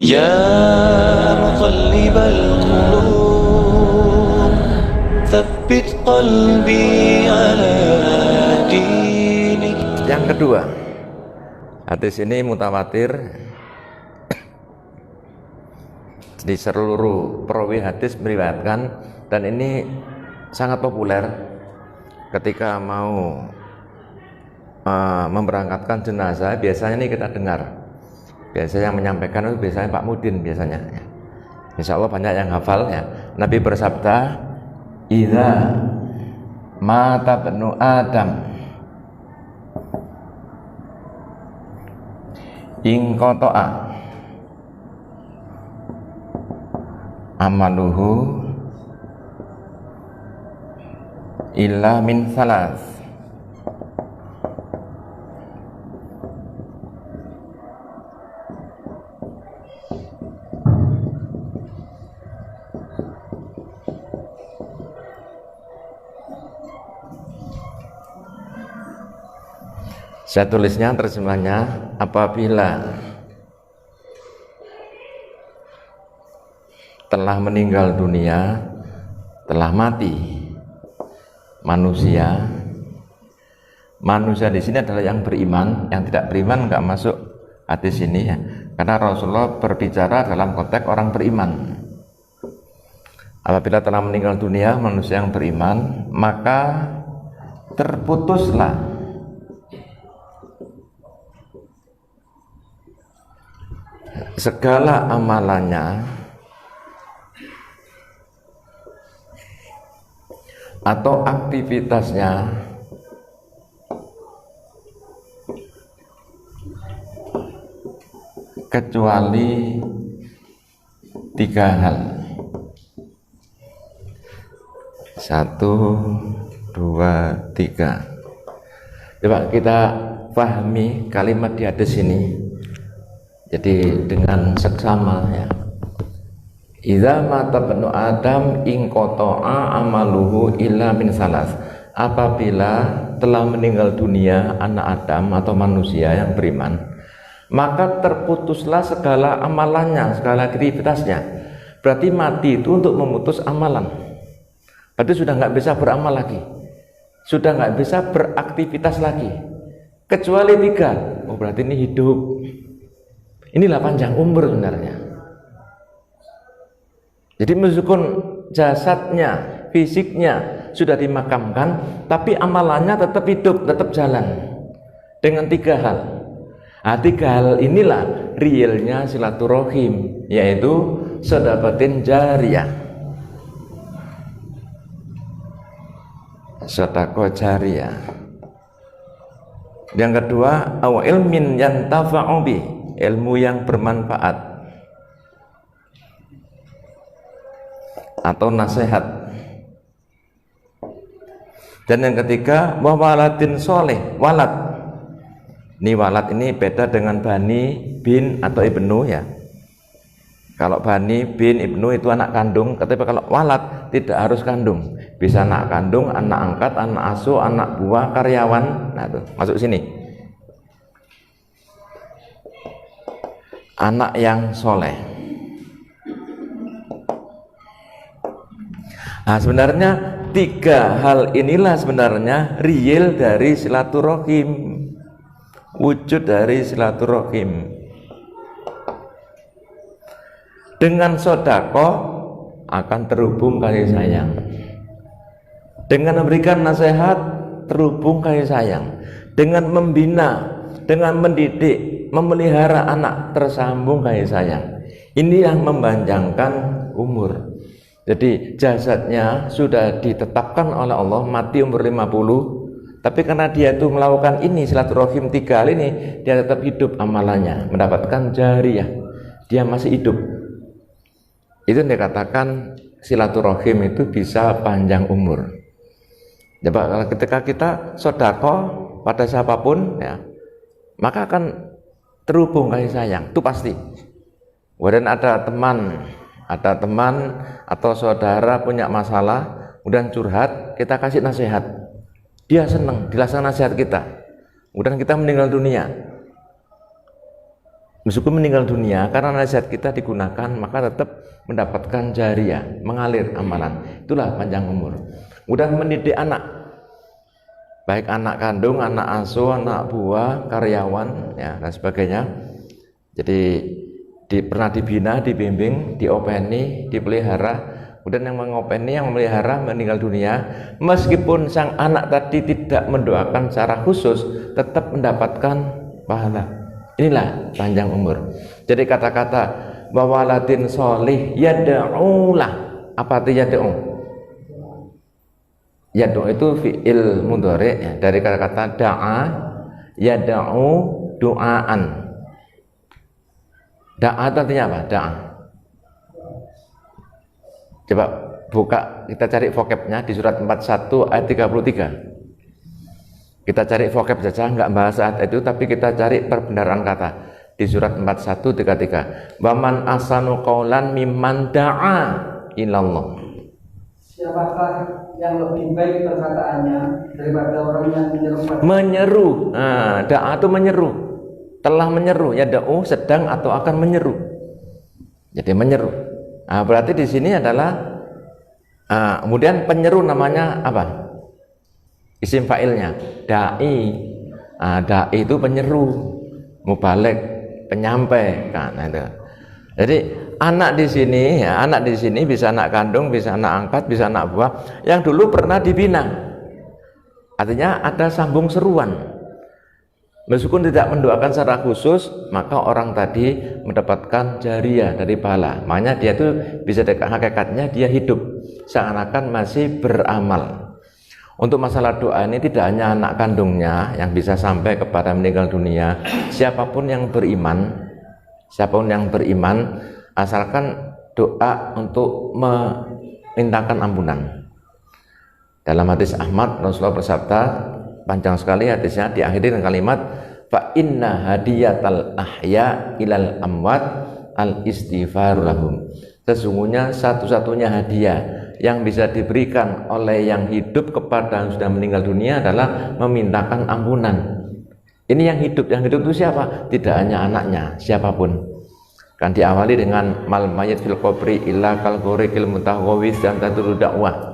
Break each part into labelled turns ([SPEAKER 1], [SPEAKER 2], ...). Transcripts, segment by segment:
[SPEAKER 1] يا مقلب القلوب ثبت قلبي على دينك.
[SPEAKER 2] Yang kedua, hadis ini mutawatir di seluruh perawi hadis meriwayatkan, dan ini sangat populer ketika mau memberangkatkan jenazah. Biasanya ini kita dengar, biasanya yang menyampaikan itu biasanya Pak Mudin biasanya. Insya Allah banyak yang hafal ya. Nabi bersabda, "Idza mata ibnu Adam in qata'a amaluhu illa min salas." Saya tulisnya, terjemahnya, apabila telah meninggal dunia, telah mati manusia di sini adalah yang beriman. Yang tidak beriman nggak masuk hadis ini ya, karena Rasulullah berbicara dalam konteks orang beriman. Apabila telah meninggal dunia manusia yang beriman, maka terputuslah segala amalannya atau aktivitasnya kecuali tiga hal. 1, 2, 3. Coba kita pahami kalimat di hadis ini. Jadi dengan seksama ya. Idza mata ibnu Adam in qata'a amaluhu illa min salas. Apabila telah meninggal dunia anak Adam atau manusia yang beriman, maka terputuslah segala amalannya, segala aktivitasnya. Berarti mati itu untuk memutus amalan. Berarti sudah nggak bisa beramal lagi, sudah nggak bisa beraktivitas lagi, kecuali 3. Oh, berarti ini hidup. Inilah panjang umur sebenarnya. Jadi meskipun jasadnya, fisiknya sudah dimakamkan, tapi amalannya tetap hidup, tetap jalan dengan 3 hal. Nah, 3 hal inilah realnya silaturahim, yaitu sedekatin jariyah, sedekah jariyah. Yang kedua, aw ilmin yantafa'u bi, ilmu yang bermanfaat atau nasihat. Dan yang ketiga, wa waladin soleh, walad. Ini walad ini beda dengan bani, bin atau ibnu ya. Kalau bani, bin, ibnu itu anak kandung, tapi kalau walad tidak harus kandung, bisa anak kandung, anak angkat, anak asuh, anak buah, karyawan. Nah, itu masuk sini. Anak yang soleh. Nah, sebenarnya 3 hal inilah sebenarnya real dari silaturahim, wujud dari silaturahim. Dengan sedekah akan terhubung kasih sayang. Dengan memberikan nasihat terhubung kasih sayang. Dengan membina, dengan mendidik, memelihara anak tersambung kasih sayang. Ini yang memanjangkan umur. Jadi jasadnya sudah ditetapkan oleh Allah mati umur 50, tapi karena dia itu melakukan ini silaturahim 3 hal ini, dia tetap hidup amalannya, mendapatkan jariyah, dia masih hidup. Itu yang dikatakan silaturahim itu bisa panjang umur. Coba kalau ketika kita sedekah pada siapapun ya, maka akan terhubung kasih sayang, itu pasti. Kemudian ada teman atau saudara punya masalah, kemudian curhat, kita kasih nasihat, dia senang dilaksanakan nasihat kita, kemudian kita meninggal dunia, meskipun meninggal dunia, karena nasihat kita digunakan, maka tetap mendapatkan jariah, mengalir amalan. Itulah panjang umur. Udah mendidik anak, baik anak kandung, anak asuh, anak buah, karyawan, ya, dan sebagainya. Jadi pernah dibina, dibimbing, diopeni, dipelihara. Kemudian yang mengopeni, yang memelihara meninggal dunia, meskipun sang anak tadi tidak mendoakan secara khusus, tetap mendapatkan pahala. Inilah panjang umur. Jadi kata-kata wawaladin sholih yad'ulah, apa itu yad'u? Yad'u itu fi'il mudhari, ya, dari kata-kata da'a, yad'u du'aan. Da'a itu artinya apa? Da'a. Coba buka, kita cari vocabnya di surat 41 ayat 33. Kita cari vocab saja, nggak bahas saat itu, tapi kita cari perbenaran kata di surat 41:33. Waman asanu qaulan mimman da'a ilallah.
[SPEAKER 3] Siapakah yang lebih baik perkataannya daripada orang yang
[SPEAKER 2] menyeru. Nah, da'a itu menyeru, telah menyeru, ya da'u sedang atau akan menyeru. Jadi menyeru. Nah, berarti di sini adalah kemudian penyeru namanya apa? Isim fa'ilnya da'i. Da'i itu penyeru, mubalik, penyampai kan. Nah, itu. Jadi anak di sini, ya, anak di sini bisa anak kandung, bisa anak angkat, bisa anak buah yang dulu pernah dibina. Artinya ada sambung seruan. Meskipun tidak mendoakan secara khusus, maka orang tadi mendapatkan jariah dari pahala. Makanya dia itu bisa hakikatnya dia hidup seakan-akan masih beramal. Untuk masalah doa ini tidak hanya anak kandungnya yang bisa sampai kepada meninggal dunia, siapapun yang beriman, asalkan doa untuk memintakan ampunan. Dalam hadis Ahmad, Rasulullah bersabda, panjang sekali hadisnya, diakhiri dengan kalimat fa inna hadiyatal ahya ilal amwat al istighfar lahum. Sesungguhnya satu-satunya hadiah yang bisa diberikan oleh yang hidup kepada yang sudah meninggal dunia adalah memintakan ampunan. Ini yang hidup itu siapa? Tidak hanya anaknya, siapapun. Kan diawali dengan mal mayit fil qabri illa kal qurikil mutahawis dan tadur dakwah.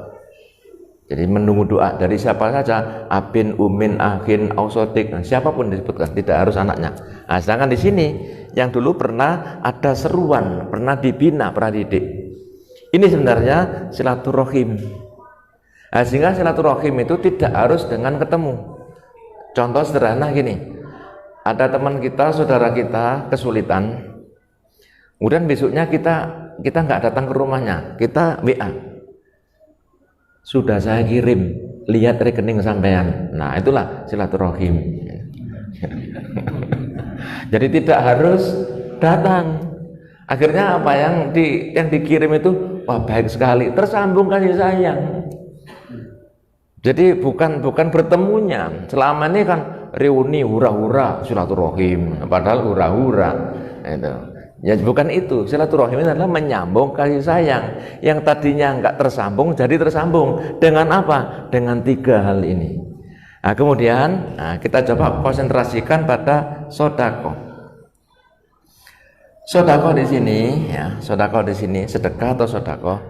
[SPEAKER 2] Jadi menunggu doa dari siapa saja, abin, umin, ahin, ausotik, siapapun disebutkan, tidak harus anaknya. Nah, sedangkan di sini yang dulu pernah ada seruan, pernah dibina, pernah didik. Ini sebenarnya silaturahim. Nah, sehingga silaturahim itu tidak harus dengan ketemu. Contoh sederhana gini, ada teman kita, saudara kita kesulitan, kemudian besoknya kita nggak datang ke rumahnya, kita WA. Sudah saya kirim, lihat rekening sampean. Nah, itulah silaturahim. Jadi tidak harus datang. Akhirnya apa yang dikirim itu, wah baik sekali, tersambung kasih sayang. Jadi bukan bertemunya. Selama ini kan reuni hura-hura silaturahim, padahal hura-hura. Itu. Ya bukan itu, silaturahim adalah menyambung kasih sayang yang tadinya enggak tersambung jadi tersambung. Dengan apa? Dengan 3 hal ini. Nah, kemudian kita coba konsentrasikan pada sodako. Sodako di sini, ya, sodako di sini sedekah atau sodako.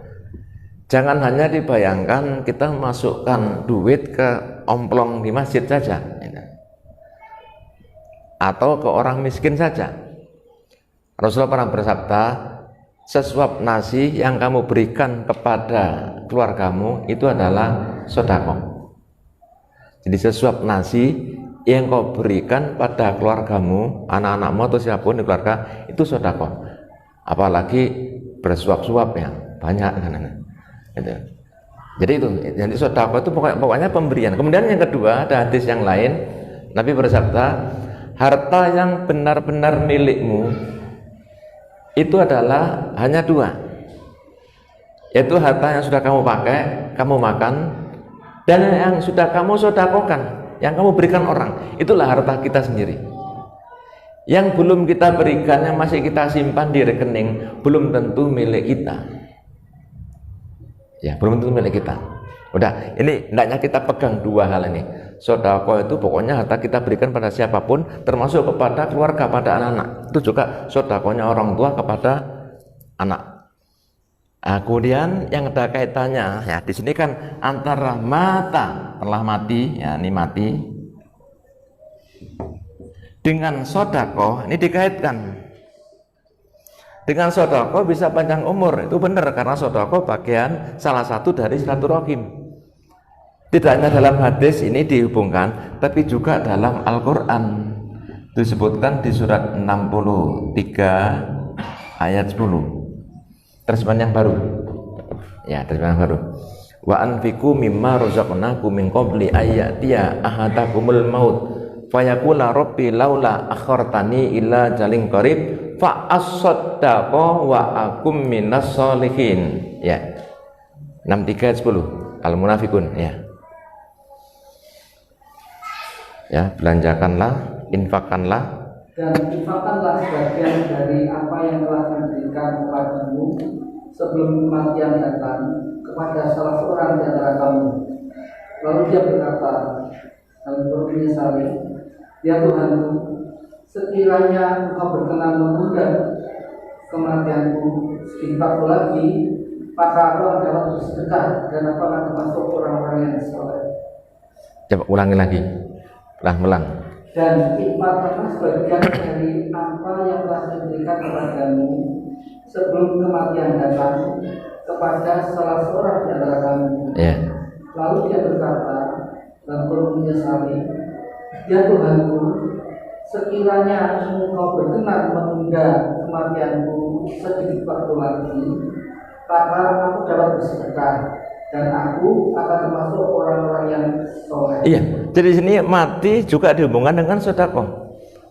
[SPEAKER 2] Jangan hanya dibayangkan kita masukkan duit ke omplong di masjid saja, atau ke orang miskin saja. Rasulullah pernah bersabda, sesuap nasi yang kamu berikan kepada keluargamu itu adalah sodako. Jadi sesuap nasi yang kau berikan pada keluargamu, anak-anakmu atau siapapun di keluarga, itu sodako. Apalagi bersuap-suap ya, banyak kan. Jadi itu, jadi sodako itu pokoknya pemberian. Kemudian yang kedua, ada hadis yang lain, Nabi bersabda, harta yang benar-benar milikmu itu adalah hanya 2, yaitu harta yang sudah kamu pakai, kamu makan, dan yang sudah kamu sodakokan, yang kamu berikan orang. Itulah harta kita sendiri. Yang belum kita berikan, yang masih kita simpan di rekening, belum tentu milik kita. Ya, belum tentu milik kita. Udah, ini hendaknya kita pegang 2 hal ini. Sedekah itu pokoknya harta kita berikan pada siapapun, termasuk kepada keluarga, pada anak-anak. Itu juga sedekahnya orang tua kepada anak. Nah, kemudian yang ada kaitannya ya di sini kan antara mata telah mati, ya ini mati, dengan sedekah ini dikaitkan. Dengan sedekah bisa panjang umur, itu benar karena sedekah bagian salah satu dari silaturahim. Tidak hanya dalam hadis ini dihubungkan, tapi juga dalam Al-Quran disebutkan di surat 63 ayat 10. Terjemahan yang baru. Ya, terjemahan yang baru. Wa anfiqu mimma razaqnakum min qabli ayyatiya ahadakumul maut fayaqula rabbi laula akhartani ila jalin qarib fa as-saddaqa wa akum minas solihin. Ya. 63 ayat 10 Al-Munafiqun, ya. Ya, belanjakanlah, infakkanlah,
[SPEAKER 3] dan infakkanlah sebagian dari apa yang telah diberikan kepadamu sebelum kematian datang kepada salah seorang di antara kamu. Lalu dia berkata dalam menyesali, ya Tuhanku, sekiranya Engkau berkenan menunda kematianku sedikit lagi, maka aku dapat bersedekah dan aku akan termasuk orang-orang yang soleh.
[SPEAKER 2] Coba ulangi lagi. Ulang.
[SPEAKER 3] Dan infakkanlah sebagian dari apa yang telah diberikan kepadamu sebelum kematian datang kepada salah seorang di antara kamu.
[SPEAKER 2] Yeah.
[SPEAKER 3] Lalu dia berkata dan perlu menyesali, ya Tuhanku, sekiranya Engkau berkenan menunda kematianku sedikit waktu lagi, maka aku dapat bersedekah dan aku akan termasuk orang-orang yang soleh.
[SPEAKER 2] Iya, jadi sini mati juga dihubungkan dengan sedekah.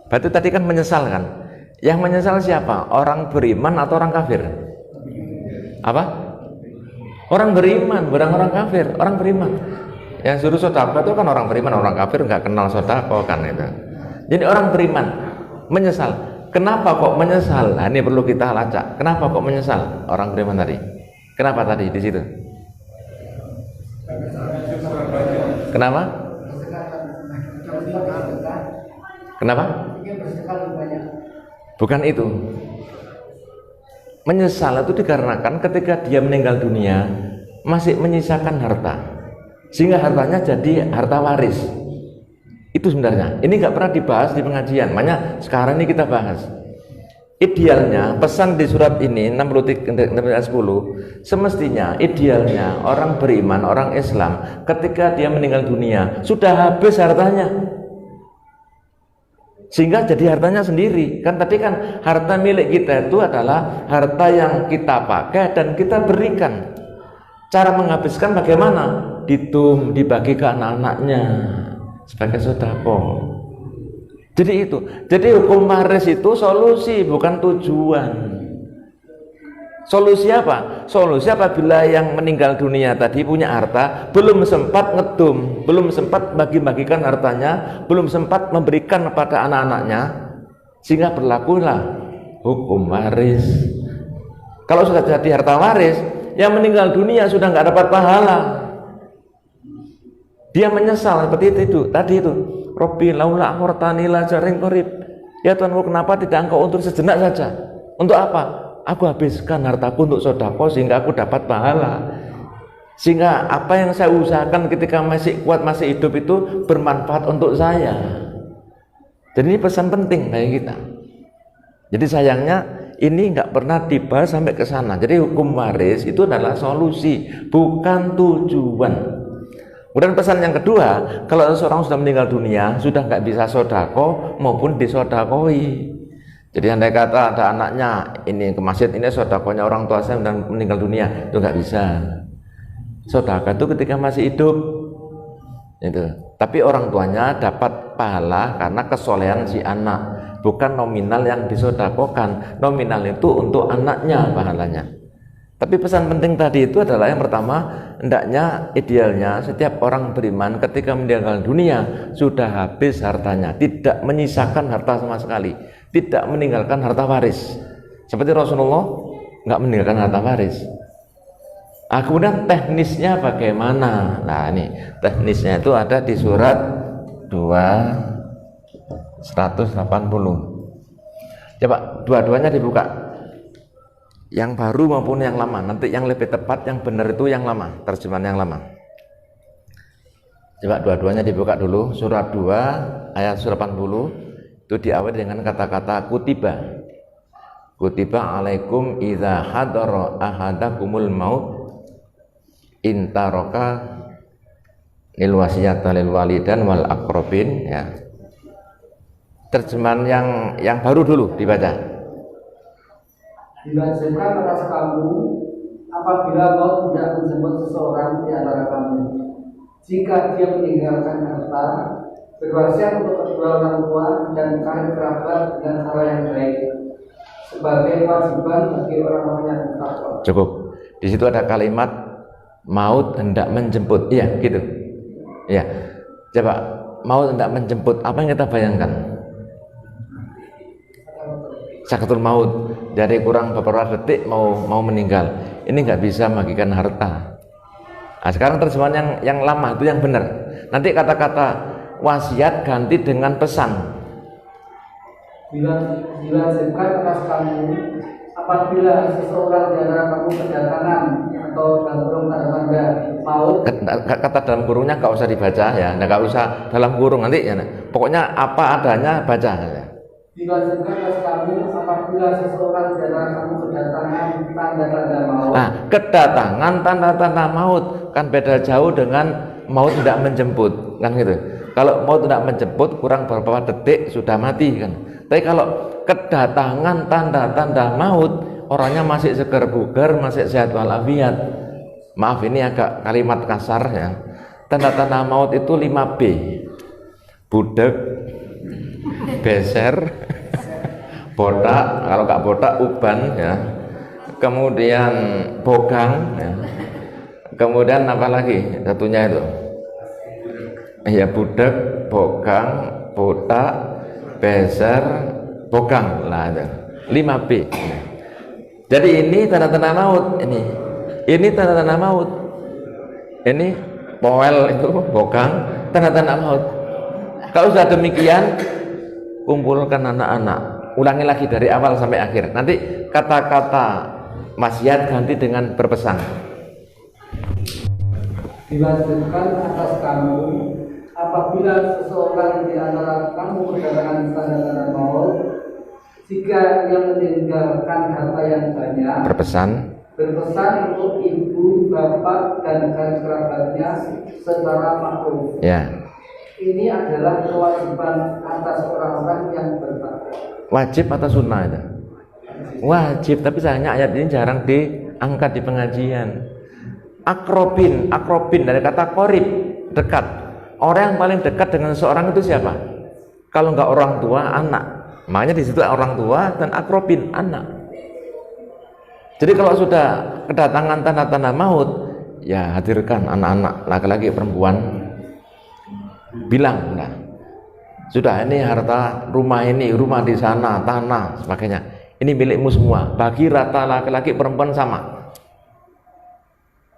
[SPEAKER 2] Berarti tadi kan menyesal kan? Yang menyesal siapa? Orang beriman atau orang kafir? Apa? Orang beriman, bukan orang kafir. Orang beriman. Yang suruh sedekah itu kan orang beriman, orang kafir nggak kenal sedekah kan itu. Jadi orang beriman menyesal. Kenapa kok menyesal? Nah, ini perlu kita lacak. Kenapa kok menyesal orang beriman tadi? Kenapa tadi di situ? Kenapa? Kenapa? Bukan itu. Menyesal itu dikarenakan ketika dia meninggal dunia masih menyisakan harta, sehingga hartanya jadi harta waris. Itu sebenarnya. Ini nggak pernah dibahas di pengajian. Makanya sekarang ini kita bahas. Idealnya pesan di surat ini 63 ayat 10, semestinya idealnya orang beriman, orang Islam ketika dia meninggal dunia sudah habis hartanya, sehingga jadi hartanya sendiri kan. Tadi kan harta milik kita itu adalah harta yang kita pakai dan kita berikan. Cara menghabiskan bagaimana? Dibagi ke anak-anaknya sebagai sedekah. Jadi hukum waris itu solusi, bukan tujuan. Solusi apa? Solusi apabila yang meninggal dunia tadi punya harta, belum sempat ngedum, belum sempat bagi-bagikan hartanya, belum sempat memberikan kepada anak-anaknya, sehingga berlakulah hukum waris. Kalau sudah jadi harta waris, yang meninggal dunia sudah nggak dapat pahala. Dia menyesal seperti itu tadi itu. Robbi laula akhartani ila ajalin qarib. Ya Tuhanku, kenapa tidak Engkau untuk sejenak saja? Untuk apa? Aku habiskan hartaku untuk sedekah sehingga aku dapat pahala. Sehingga apa yang saya usahakan ketika masih kuat, masih hidup itu bermanfaat untuk saya. Jadi ini pesan penting bagi kita. Jadi sayangnya ini nggak pernah dibahas sampai ke sana. Jadi hukum waris itu adalah solusi, bukan tujuan. Kemudian pesan yang kedua, kalau seorang sudah meninggal dunia, sudah nggak bisa sedekah maupun disodakoi. Jadi andai kata ada anaknya ini ke masjid, ini sedekahnya orang tua saya dan meninggal dunia, itu nggak bisa. Sedekah itu ketika masih hidup, itu. Tapi orang tuanya dapat pahala karena kesolehan si anak, bukan nominal yang disodakahkan. Nominal itu untuk anaknya pahalanya. Tapi pesan penting tadi itu adalah yang pertama, hendaknya idealnya setiap orang beriman ketika meninggal dunia sudah habis hartanya, tidak menyisakan harta sama sekali, tidak meninggalkan harta waris. Seperti Rasulullah nggak meninggalkan harta waris. Kemudian teknisnya bagaimana? Nah, ini teknisnya itu ada di surat 180. Coba dua-duanya dibuka. Yang baru maupun yang lama. Nanti yang lebih tepat, yang benar itu yang lama, terjemahan yang lama. Coba dua-duanya dibuka dulu. Surat 2 ayat 180 itu diawali dengan kata-kata kutiba. Kutiba alaikum idza hadara ahadakumul maut intaraka lil wasiyata lil walidan wal aqrabin, ya. Terjemahan yang baru dulu dibaca.
[SPEAKER 3] Diwajibkan atas kamu apabila mau tidak menjemput seseorang di antara kamu, jika dia meninggalkan harta berwasiat untuk kedua orang tua dan karib kerabat dengan cara yang baik, sebagai kewajiban bagi orang-orang yang bertakwa.
[SPEAKER 2] Cukup. Di situ ada kalimat maut hendak menjemput, iya gitu. Iya. Coba maut hendak menjemput, apa yang kita bayangkan? Sakatul maut, dari kurang beberapa detik mau meninggal. Ini nggak bisa membagikan harta. Nah, sekarang terjemahan yang lama itu yang benar. Nanti kata-kata wasiat ganti dengan pesan.
[SPEAKER 3] Diwajibkan atas kamu apabila seseorang di antara kamu kedatangan atau dalam kurung tanda maut.
[SPEAKER 2] Kata dalam kurungnya nggak usah dibaca ya, nggak usah dalam kurung nanti ya. Pokoknya apa adanya baca. Ya.
[SPEAKER 3] Diwajibkan atas kamu apabila seseorang di antara kamu kedatangan tanda-tanda maut.
[SPEAKER 2] Nah, kedatangan tanda-tanda maut kan beda jauh dengan maut tidak menjemput, kan gitu. Kalau maut tidak menjemput kurang beberapa detik sudah mati kan. Tapi kalau kedatangan tanda-tanda maut, orangnya masih segar bugar, masih sehat walafiat. Maaf ini agak kalimat kasar ya. Tanda-tanda maut itu 5B. Budek, beser, botak, kalau nggak botak uban ya. Kemudian bogang ya. Kemudian apa lagi? Satunya itu. Ya budek, bogang, botak, beser, bogang lah itu. 5B. Jadi ini tanda-tanda maut ini. Ini tanda-tanda maut. Ini poel itu bogang, tanda-tanda maut. Kalau sudah demikian, kumpulkan anak-anak. Ulangi lagi dari awal sampai akhir. Nanti kata-kata wasiat ganti dengan berpesan.
[SPEAKER 3] Diwajibkan atas kamu apabila seseorang di antara kamu kedatangan tanda-tanda maut, jika ia meninggalkan harta yang banyak, berpesan untuk ibu, bapak, dan kerabatnya secara makruh. Ya. Ini adalah kewajiban atas orang-orang yang bertakwa. Wajib atau sunnah itu? Wajib, tapi sayangnya ayat ini jarang diangkat di pengajian. Akrobin dari kata korib, dekat. Orang yang paling dekat dengan seorang itu siapa? Kalau nggak orang tua, anak. Makanya di situ orang tua dan akrobin, anak. Jadi kalau sudah kedatangan tanda-tanda maut, ya hadirkan anak-anak, laki-laki, perempuan. Bilang, nah, sudah ini harta rumah ini, rumah di sana, tanah, sebagainya. Ini milikmu semua. Bagi rata laki-laki, perempuan sama.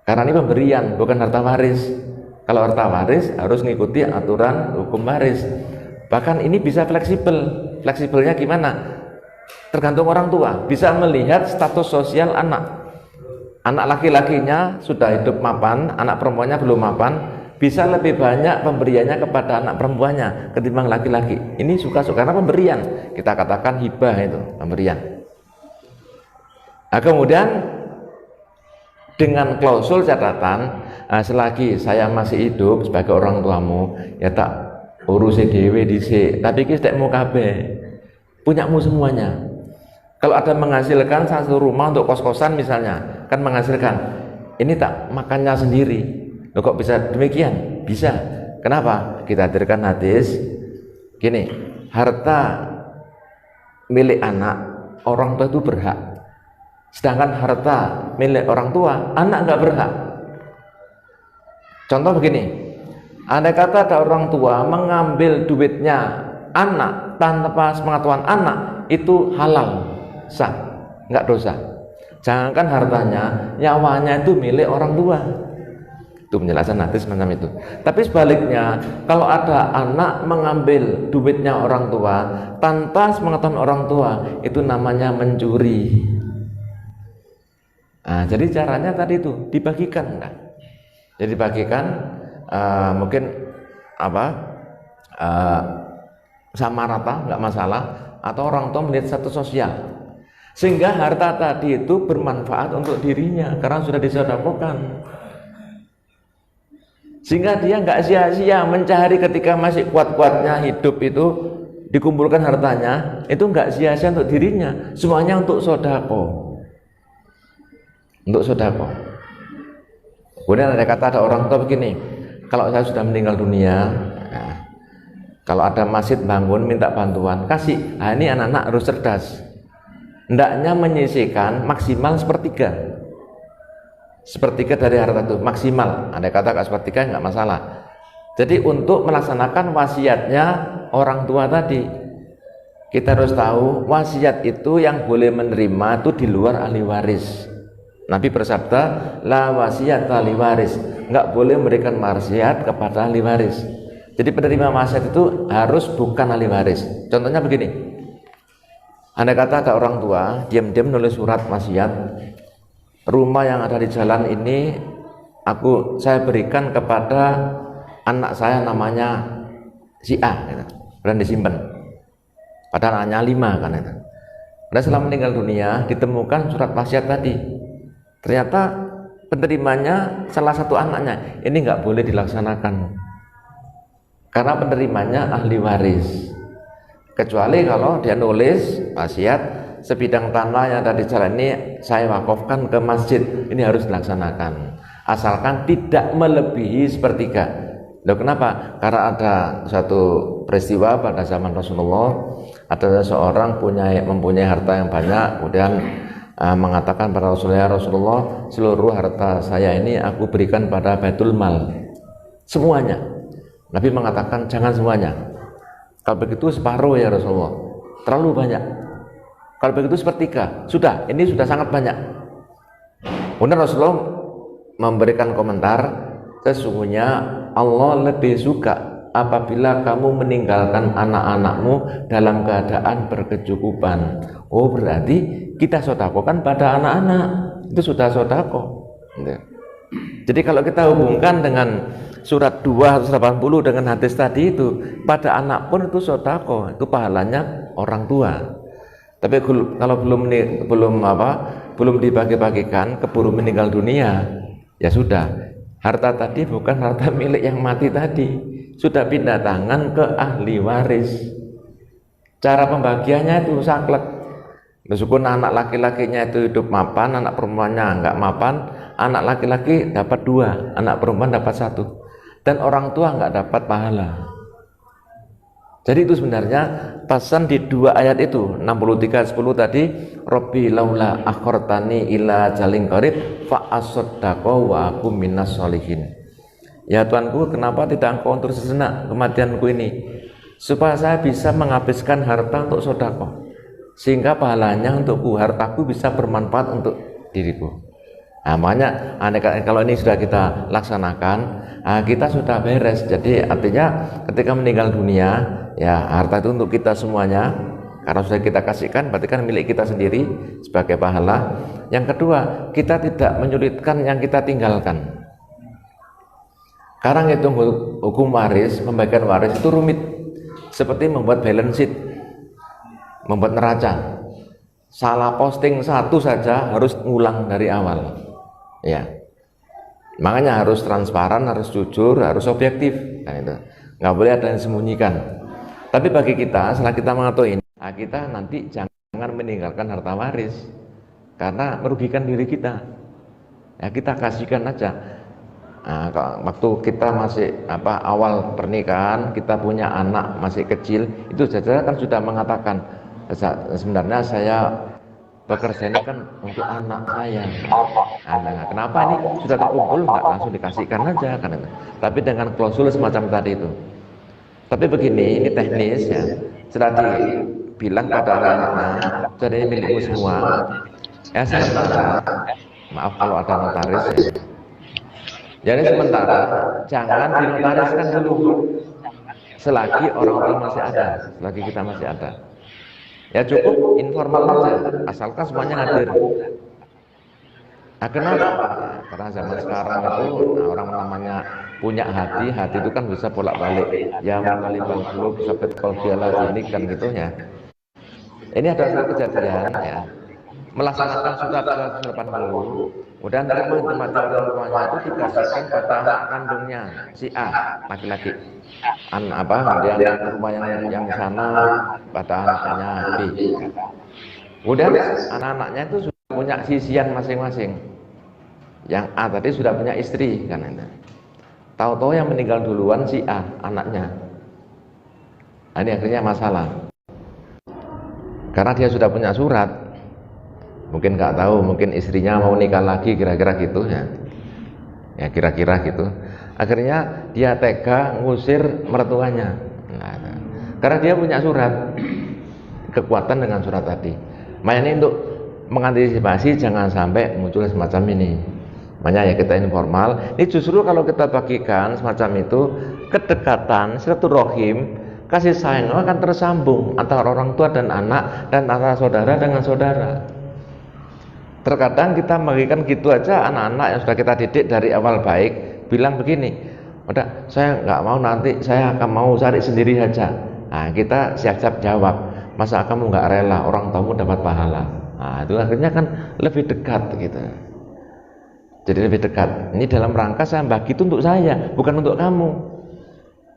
[SPEAKER 3] Karena ini pemberian, bukan harta waris. Kalau harta waris harus mengikuti aturan hukum waris. Bahkan ini bisa fleksibel. Fleksibelnya gimana? Tergantung orang tua. Bisa melihat status sosial anak. Anak laki-lakinya sudah hidup mapan, anak perempuannya belum mapan. Bisa lebih banyak pemberiannya kepada anak perempuannya ketimbang laki-laki. Ini suka-suka karena pemberian. Kita katakan hibah itu pemberian. Nah, kemudian dengan klausul catatan, selagi saya masih hidup sebagai orang tuamu, ya tak urusi dewe dhisik, tapi iki tek mu kabeh. Punyamu semuanya. Kalau ada menghasilkan satu rumah untuk kos-kosan misalnya, kan menghasilkan. Ini tak makannya sendiri. Loh, kok bisa demikian? Bisa. Kenapa? Kita hadirkan hadis gini, harta milik anak orang tua itu berhak, sedangkan harta milik orang tua anak nggak berhak. Contoh begini, andai kata ada orang tua mengambil duitnya anak tanpa sepengetahuan anak, itu halal, sah, nggak dosa.
[SPEAKER 2] Jangankan hartanya, nyawanya itu milik orang tua. Itu penjelasan hadis semacam itu. Tapi sebaliknya, kalau ada anak mengambil duitnya orang tua tanpa sepengetahuan orang tua, itu namanya mencuri. Nah, jadi caranya tadi itu dibagikan, nah. Jadi dibagikan mungkin sama rata, nggak masalah, atau orang tua melihat status sosial, sehingga harta tadi itu bermanfaat untuk dirinya karena sudah disedekahkan, sehingga dia nggak sia-sia mencari ketika masih kuat-kuatnya hidup itu dikumpulkan hartanya, itu nggak sia-sia untuk dirinya, semuanya untuk sodako, untuk sodako. Kemudian ada orang tua begini, kalau saya sudah meninggal dunia, nah, kalau ada masjid bangun minta bantuan, kasih. Nah, ini anak-anak harus cerdas, hendaknya menyisihkan maksimal sepertiga dari harta itu maksimal. Andai kata gak sepertiga nggak masalah. Jadi untuk melaksanakan wasiatnya orang tua tadi, kita harus tahu wasiat itu yang boleh menerima itu di luar ahli waris. Nabi bersabda, la wasiat ahli waris, nggak boleh memberikan wasiat kepada ahli waris. Jadi penerima wasiat itu harus bukan ahli waris. Contohnya begini, andai kata ada orang tua diam-diam nulis surat wasiat, rumah yang ada di jalan ini saya berikan kepada anak saya namanya si A, gitu. Dan disimpan. Padahal anaknya 5 kan itu. Dan setelah meninggal dunia ditemukan surat wasiat tadi. Ternyata penerimanya salah satu anaknya. Ini nggak boleh dilaksanakan karena penerimanya ahli waris. Kecuali kalau dia nulis wasiat, sebidang tanah yang ada di jalan ini saya wakafkan ke masjid, ini harus dilaksanakan, asalkan tidak melebihi sepertiga. Loh, kenapa? Karena ada satu peristiwa pada zaman Rasulullah, ada seorang mempunyai harta yang banyak, kemudian mengatakan pada Rasulullah, seluruh harta saya ini aku berikan pada Baitul Mal, semuanya. Nabi mengatakan jangan semuanya, kalau begitu separuh ya Rasulullah, terlalu banyak. Kalau begitu sepertiga, ini sudah sangat banyak. Kemudian Rasulullah memberikan komentar, sesungguhnya Allah lebih suka apabila kamu meninggalkan anak-anakmu dalam keadaan berkecukupan. Oh, berarti kita sodakokan pada anak-anak, itu sudah sodako. Jadi kalau kita hubungkan dengan surat 280 dengan hadis tadi itu, pada anak pun itu sodako, itu pahalanya orang tua. Tapi kalau belum dibagi-bagikan, keburu meninggal dunia, ya sudah, harta tadi bukan harta milik yang mati tadi, sudah pindah tangan ke ahli waris. Cara pembagiannya itu saklek. Meskipun anak laki-lakinya itu hidup mapan, anak perempuannya enggak mapan, anak laki-laki dapat 2, anak perempuan dapat 1, dan orang tua enggak dapat pahala. Jadi itu sebenarnya pesan di 2 ayat itu, 63:10 tadi, Rabbi laula akhartani ila jalin qarib fa asaddaqo wa aku minas sholihin. Ya Tuanku, kenapa tidak engkau untuk sejenak kematianku ini, supaya saya bisa menghabiskan harta untuk sedekah, sehingga pahalanya untukku, hartaku bisa bermanfaat untuk diriku. Nah, makanya kalau ini sudah kita laksanakan, kita sudah beres. Jadi artinya ketika meninggal dunia, ya harta itu untuk kita semuanya, karena sudah kita kasihkan, berarti kan milik kita sendiri sebagai pahala. Yang kedua, kita tidak menyulitkan yang kita tinggalkan. Karena ngitung hukum waris, pembagian waris itu rumit, seperti membuat balance sheet, membuat neraca. Salah posting satu saja harus ngulang dari awal. Ya, makanya harus transparan, harus jujur, harus objektif. Nah, itu nggak boleh ada yang disembunyikan. Tapi bagi kita, setelah kita mengetahui ini, kita nanti jangan meninggalkan harta waris karena merugikan diri kita. Ya, kita kasihkan aja. Nah, waktu kita masih awal pernikahan, kita punya anak masih kecil, itu saja kan sudah mengatakan, sebenarnya saya bekerja ini kan untuk anak saya. Nah, kenapa ini sudah terkumpul nggak langsung dikasihkan aja kan? Tapi dengan klausul semacam tadi itu. Tapi begini, ini teknis ya. Setelah dibilang pada anak-anak, jadi ini milikmu semua. Ya sementara, maaf kalau ada notaris ya. Jadi sementara jangan dinotariskan dulu selagi orang tua masih ada, selagi kita masih ada. Ya cukup informal saja, asalkan semuanya hadir. Nah, kenapa? Ya, karena zaman sekarang itu orang namanya punya hati, hati itu kan bisa bolak-balik. Ya mengalibal qulub sampai qalbiyalah ini kan gitu ya. Ini ada satu kejadian ya. Melaksanakan surat ke-80, kemudian terima mati orang tuanya itu dikasihkan pada anak kandungnya si A, laki-laki. Dia rumah yang sana pada anaknya B. Kemudian anak-anaknya itu sudah punya sisian masing-masing. Yang A tadi sudah punya istri kan itu. Tahu-tahu yang meninggal duluan si A, anaknya. Nah, ini akhirnya masalah. Karena dia sudah punya surat, mungkin nggak tahu, mungkin istrinya mau nikah lagi, kira-kira gitu ya. Ya kira-kira gitu. Akhirnya dia tega ngusir mertuanya. Nah, karena dia punya surat, kekuatan dengan surat tadi. Makanya ini untuk mengantisipasi jangan sampai muncul semacam ini. Makanya ya kita informal. Ini justru kalau kita bagikan semacam itu, kedekatan, silaturahim, kasih sayang akan tersambung antara orang tua dan anak, dan antara saudara dengan saudara. Terkadang kita bagikan gitu aja, anak-anak yang sudah kita didik dari awal baik bilang begini, udah saya nggak mau, nanti saya akan mau cari sendiri aja. Nah, kita siap-siap jawab, masa kamu nggak rela orang tamu dapat pahala. Nah, itu akhirnya kan lebih dekat gitu. Jadi lebih dekat. Ini dalam rangka saya bagi itu untuk saya, bukan untuk kamu.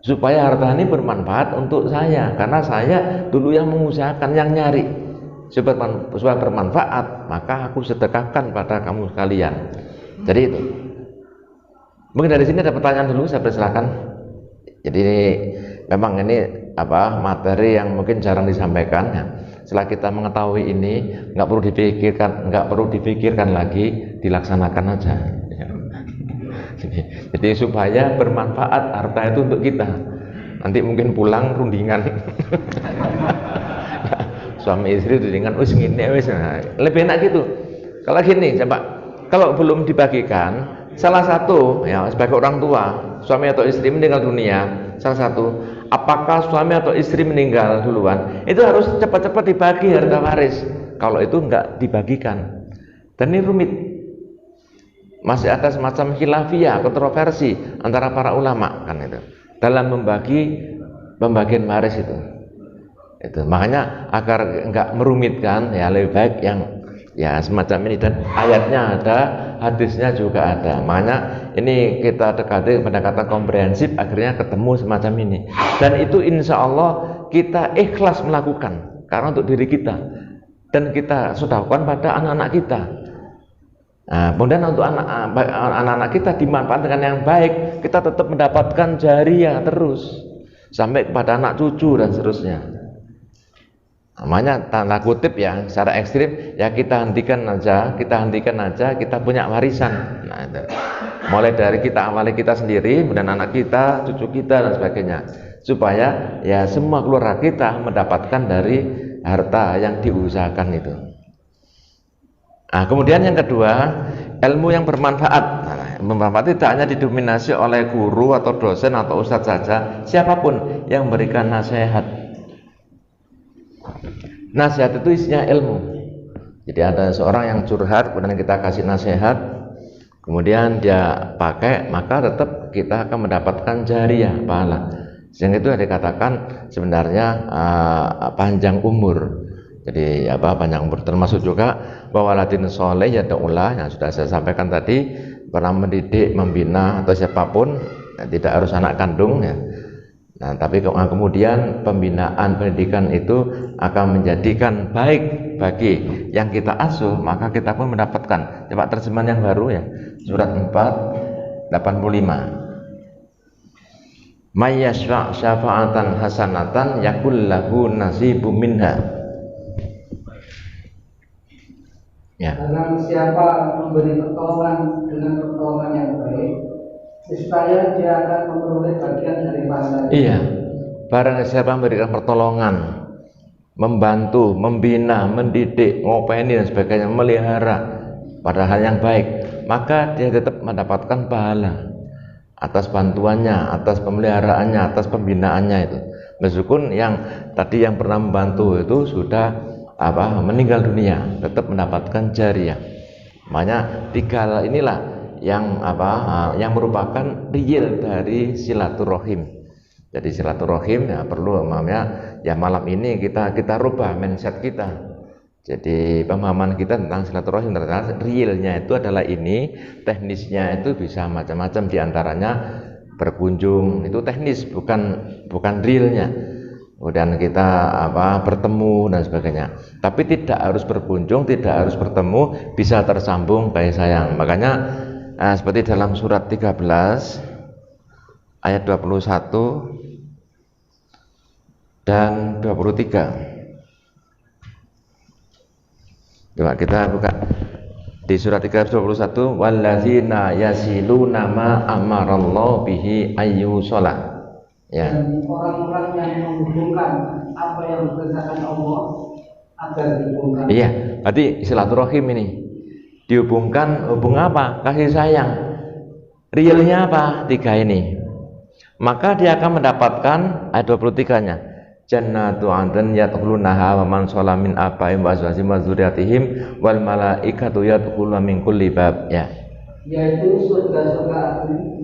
[SPEAKER 2] Supaya harta ini bermanfaat untuk saya, karena saya dulu yang mengusahakan, yang nyari. Supaya bermanfaat, maka aku sedekahkan pada kamu sekalian. Jadi itu. Mungkin dari sini ada pertanyaan dulu, saya persilakan. Jadi memang ini materi yang mungkin jarang disampaikan ya. Setelah kita mengetahui ini, nggak perlu dipikirkan lagi, dilaksanakan aja. Jadi supaya bermanfaat harta itu untuk kita. Nanti mungkin pulang rundingan. Suami istri rundingan, lebih enak gitu. Kalau gini, coba kalau belum dibagikan, salah satu ya sebagai orang tua, suami atau istri meninggal dunia, salah satu, apakah suami atau istri meninggal duluan, itu harus cepat-cepat dibagi harta waris. Kalau itu enggak dibagikan, dan ini rumit. Masih ada semacam khilafiyah, kontroversi antara para ulama kan itu dalam pembagian waris itu. Makanya agar enggak merumitkan ya lebih baik yang ya semacam ini, dan ayatnya ada, hadisnya juga ada. Makanya ini kita dekati pendekatan komprehensif, akhirnya ketemu semacam ini. Dan itu insya Allah kita ikhlas melakukan karena untuk diri kita, dan kita sedekahkan pada anak-anak kita. Nah, kemudian untuk anak-anak kita dimanfaatkan dengan yang baik, kita tetap mendapatkan jariah terus sampai kepada anak cucu dan seterusnya. Namanya tanda kutip ya, secara ekstrim ya kita hentikan aja, kita punya warisan. Nah, itu. Mulai dari kita awali kita sendiri, kemudian anak kita, cucu kita dan sebagainya, supaya ya semua keluarga kita mendapatkan dari harta yang diusahakan itu. Nah, kemudian yang kedua, ilmu yang bermanfaat. Nah, bermanfaat tidak hanya didominasi oleh guru atau dosen atau ustadz saja, siapapun yang memberikan nasihat. Nasihat itu isinya ilmu. Jadi ada seorang yang curhat, kemudian kita kasih nasihat, kemudian dia pakai, maka tetap kita akan mendapatkan jariah, pahala. Sehingga itu dikatakan sebenarnya panjang umur. Jadi panjang umur, termasuk juga bahwa waladin soleh ya daulah yang sudah saya sampaikan tadi, pernah mendidik, membina atau siapapun, ya, tidak harus anak kandung ya. Nah, tapi kemudian pembinaan pendidikan itu akan menjadikan baik bagi yang kita asuh, maka kita pun mendapatkan. Coba terjemahan yang baru ya, surat 4:85. May yashfa' syafa'atan hasanatan yakul lahu nasibum minha. Ya.
[SPEAKER 3] Karena siapa memberi pertolongan dengan pertolongan yang baik, niscaya dia akan memperoleh bagian dari pahala.
[SPEAKER 2] Iya. Barang siapa memberikan pertolongan membantu, membina, mendidik, ngopeni dan sebagainya, melihara pada hal yang baik, maka dia tetap mendapatkan pahala atas bantuannya, atas pemeliharaannya, atas pembinaannya itu. Meskipun yang tadi yang pernah membantu itu sudah meninggal dunia, tetap mendapatkan jariah. Makanya 3 hal inilah yang yang merupakan real dari silaturahim. Jadi silaturahim ya perlu ya malam ini kita rubah mindset kita. Jadi pemahaman kita tentang silaturahim ternyata realnya itu adalah ini, teknisnya itu bisa macam-macam, diantaranya berkunjung itu teknis, bukan realnya. Kemudian kita bertemu dan sebagainya. Tapi tidak harus berkunjung, tidak harus bertemu, bisa tersambung kasih sayang. Makanya seperti dalam surat 13 ayat 21 dan 23. Coba kita buka di surat 321, wallazina yasiluna ma amarallahu bihi ayyusala. Ya.
[SPEAKER 3] Dan orang-orang yang menghubungkan apa yang diperintahkan Allah agar dihubungkan.
[SPEAKER 2] Iya, berarti silaturahim ini dihubungkan, hubung apa? Kasih sayang. Realnya apa? 3 ini. Maka dia akan mendapatkan ayat 23-nya. Jannatu 'adn yadkhulunaha wa man shala min abaihim wa azwajihim wa dzurriyyatihim wal malaikatu yadkhuluna min kulli bab. Ya.
[SPEAKER 3] Yaitu surga-surga adn.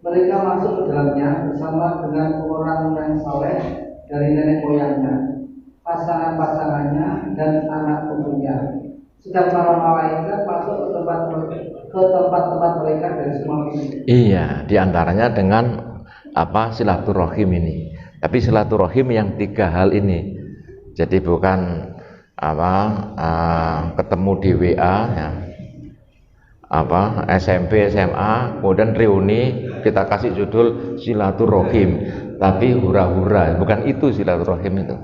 [SPEAKER 3] Mereka masuk ke dalamnya bersama dengan orang yang saleh dari nenek moyangnya, pasangan-pasangannya dan anak cucunya. Sedang para malaikat masuk ke tempat-tempat mereka dari semua pintu. Iya,
[SPEAKER 2] diantaranya dengan silaturahim ini. Tapi silaturahim yang 3 hal ini. Jadi bukan ketemu di WA ya. SMP, SMA, kemudian reuni kita kasih judul silaturahim, tapi hura-hura, bukan itu silaturahim itu.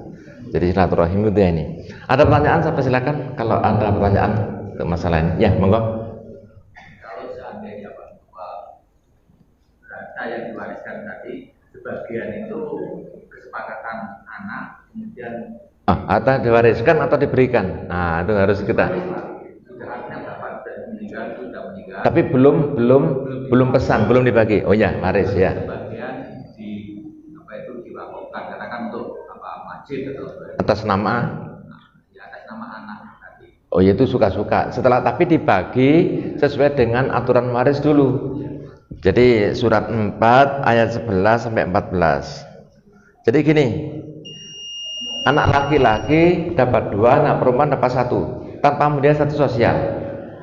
[SPEAKER 2] Jadi silaturahim itu ya ini. Ada pertanyaan sampai silakan kalau ada pertanyaan untuk masalah ini. Ya, monggo.
[SPEAKER 4] Kalau seandainya harta yang diwariskan tadi sebagian itu kesepakatan anak, kemudian
[SPEAKER 2] atau diwariskan atau diberikan. Nah, itu harus kita. Tapi belum pesan, belum dibagi. Oh ya, waris ya.
[SPEAKER 4] Sebagian diwakafkan, katakan untuk masjid atau
[SPEAKER 2] atas nama
[SPEAKER 4] atas nama anak tadi.
[SPEAKER 2] Oh ya, itu suka-suka. Setelah tapi dibagi sesuai dengan aturan waris dulu. Jadi surat 4 ayat 11 sampai 14. Jadi gini. Anak laki-laki dapat 2, anak perempuan dapat 1 tanpa kemudian status sosial.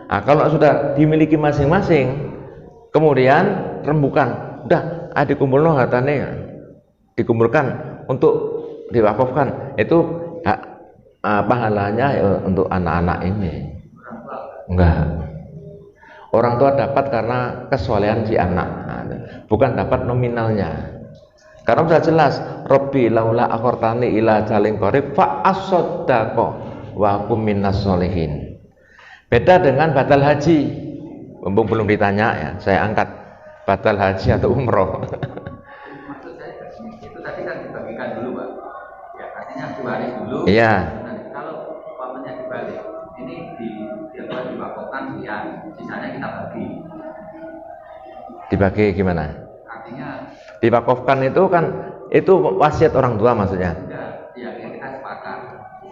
[SPEAKER 2] Nah, kalau sudah dimiliki masing-masing, kemudian rembukan, udah dikumpulno hartane, dikumpulkan untuk diwakafkan, itu pahalanya untuk anak-anak ini. Enggak. Orang tua dapat karena kesolehan si anak, bukan dapat nominalnya. Karena sudah jelas, Robbi laula akhortani ila jalin qarib fa as-saddaqah wa kum minas sholihin. Beda dengan batal haji. Mumpung belum ditanya ya, saya angkat batal haji atau umroh.
[SPEAKER 4] Maksud saya itu tadi kan dibagikan dulu, Pak. Ya, artinya diwaris dulu.
[SPEAKER 2] Iya.
[SPEAKER 4] Nah, kalau umpamanya dibalik, ini diwakafkan sekian, sisanya kita bagi.
[SPEAKER 2] Dibagi gimana?
[SPEAKER 4] Artinya
[SPEAKER 2] Diwakafkan itu kan itu wasiat orang tua maksudnya.
[SPEAKER 4] ya kita sepakat.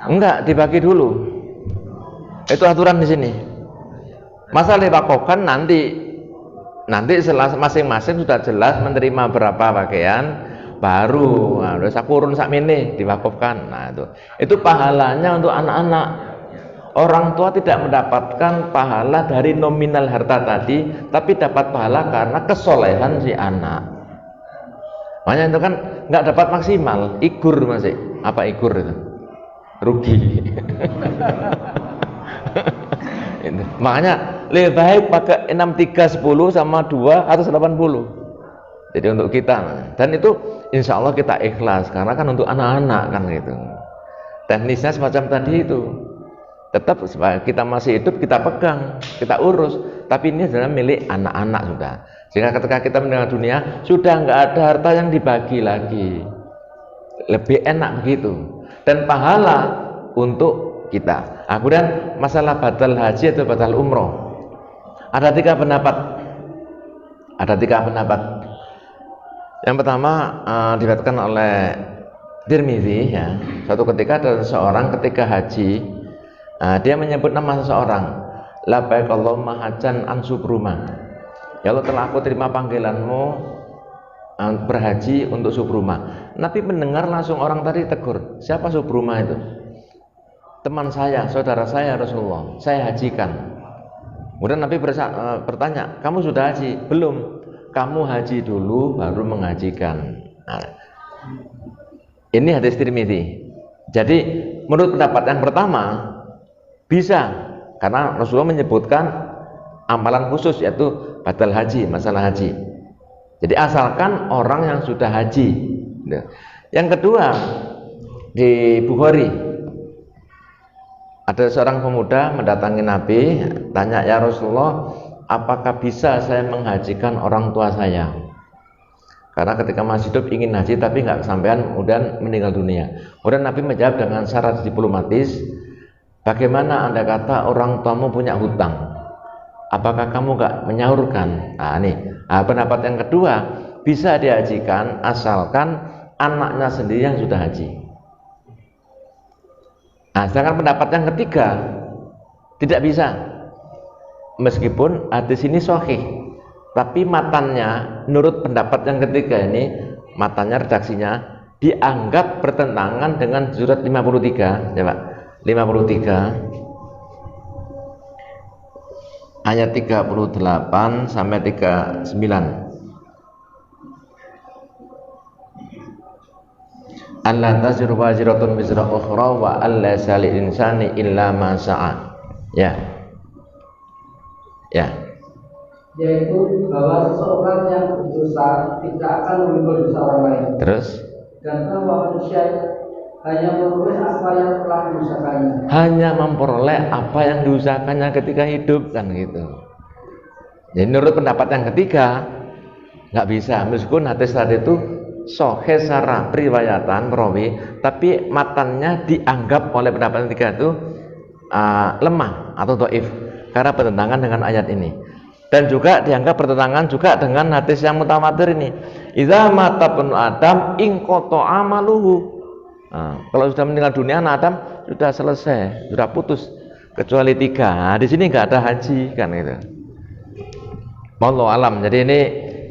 [SPEAKER 2] Enggak, dibagi dulu. Itu aturan di sini. Masa diwakafkan nanti setelah masing-masing sudah jelas menerima berapa bagian, baru udah sakurun sakmene diwakafkan. Nah, itu pahalanya untuk anak-anak. Orang tua tidak mendapatkan pahala dari nominal harta tadi, tapi dapat pahala karena kesolehan si anak. Makanya itu kan nggak dapat maksimal, igur masih. Apa igur itu? Rugi. Makanya lebih baik pakai 6310 sama 2 atau 80. Jadi untuk kita, dan itu insya Allah kita ikhlas karena kan untuk anak-anak kan gitu. Teknisnya semacam tadi itu. Tetap kita masih hidup kita pegang, kita urus. Tapi ini adalah milik anak-anak sudah. Sehingga ketika kita meninggal dunia sudah nggak ada harta yang dibagi lagi. Lebih enak begitu. dan pahala untuk kita. Kemudian masalah batal haji atau batal umroh, ada tiga pendapat. Yang pertama diriwayatkan oleh Tirmidzi, ya, suatu ketika ada seseorang ketika haji, dia menyebut nama seseorang, labbaik Allahumma hajjan an Subruma. Ya Allah, telah aku terima panggilanmu berhaji untuk Subruma. Nabi mendengar langsung orang tadi tegur, siapa Subruma itu? Teman saya, saudara saya Rasulullah, saya hajikan. Kemudian Nabi bertanya, kamu sudah haji? Belum. Kamu haji dulu baru mengajikan. Nah, ini hadis Tirmidzi. Jadi menurut pendapat yang pertama bisa, karena Rasulullah menyebutkan amalan khusus yaitu batal haji, masalah haji. Jadi asalkan orang yang sudah haji. Yang kedua, di Bukhari ada seorang pemuda mendatangi Nabi, tanya, ya Rasulullah, apakah bisa saya menghajikan orang tua saya? Karena ketika masih hidup ingin haji tapi nggak kesampaian, kemudian meninggal dunia. Kemudian Nabi menjawab dengan syarat diplomatis, bagaimana Anda kata orang tuamu punya hutang? Apakah kamu nggak menyaurkan? Nah, pendapat yang kedua, bisa dihajikan asalkan anaknya sendiri yang sudah haji. Nah, sedangkan pendapat yang ketiga tidak bisa. Meskipun hadis ini sahih, tapi matannya menurut pendapat yang ketiga ini, matannya redaksinya dianggap bertentangan dengan surat 53, ya Pak. 53 ayat 38 sampai 39. Allah taziru waziratun wizra ukhra wa alla salil insani illa ma sa'a. Ya.
[SPEAKER 3] Yaitu bahwa seseorang yang berdosa tidak akan memikul dosa orang lain.
[SPEAKER 2] Terus?
[SPEAKER 3] Dan bahwa manusia hanya memperoleh apa yang telah diusahakannya. Hanya
[SPEAKER 2] memperoleh apa yang diusahakannya ketika hidup, kan gitu. Jadi menurut pendapat yang ketiga nggak bisa, meskipun hadis tadi itu sahih secara riwayatan perawi, tapi matannya dianggap oleh pendapat yang ketiga itu lemah atau dhaif karena bertentangan dengan ayat ini. Dan juga dianggap bertentangan juga dengan hadis yang mutawatir ini. Idza mata ibnu Adam in qata'a amaluhu. Kalau sudah meninggal dunia anak Adam sudah selesai, sudah putus kecuali tiga. Di sini nggak ada haji, kan gitu. Wallahu alam. Jadi ini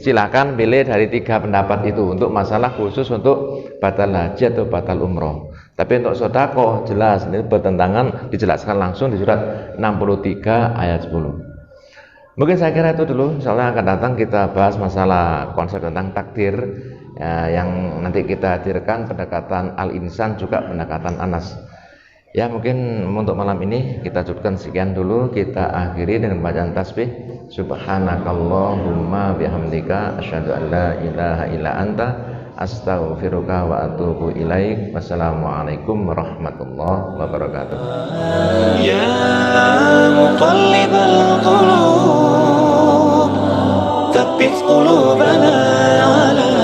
[SPEAKER 2] silakan pilih dari tiga pendapat itu untuk masalah khusus untuk batal haji atau batal umroh. Tapi untuk sedekah jelas ini bertentangan, dijelaskan langsung di surat 63 ayat 10. Mungkin saya kira itu dulu. Insyaallah akan datang kita bahas masalah konsep tentang takdir, yang nanti kita hadirkan pendekatan al-insan juga pendekatan Anas. Ya, mungkin untuk malam ini kita cukupkan sekian dulu. Kita akhiri dengan bacaan tasbih. Subhanakallahumma bihamdika asyhadu an la ilaha illa anta astaghfiruka wa atubu ilaik. Wassalamualaikum warahmatullahi wabarakatuh.
[SPEAKER 1] Ya muqallibal qulub thabbit qulubana ala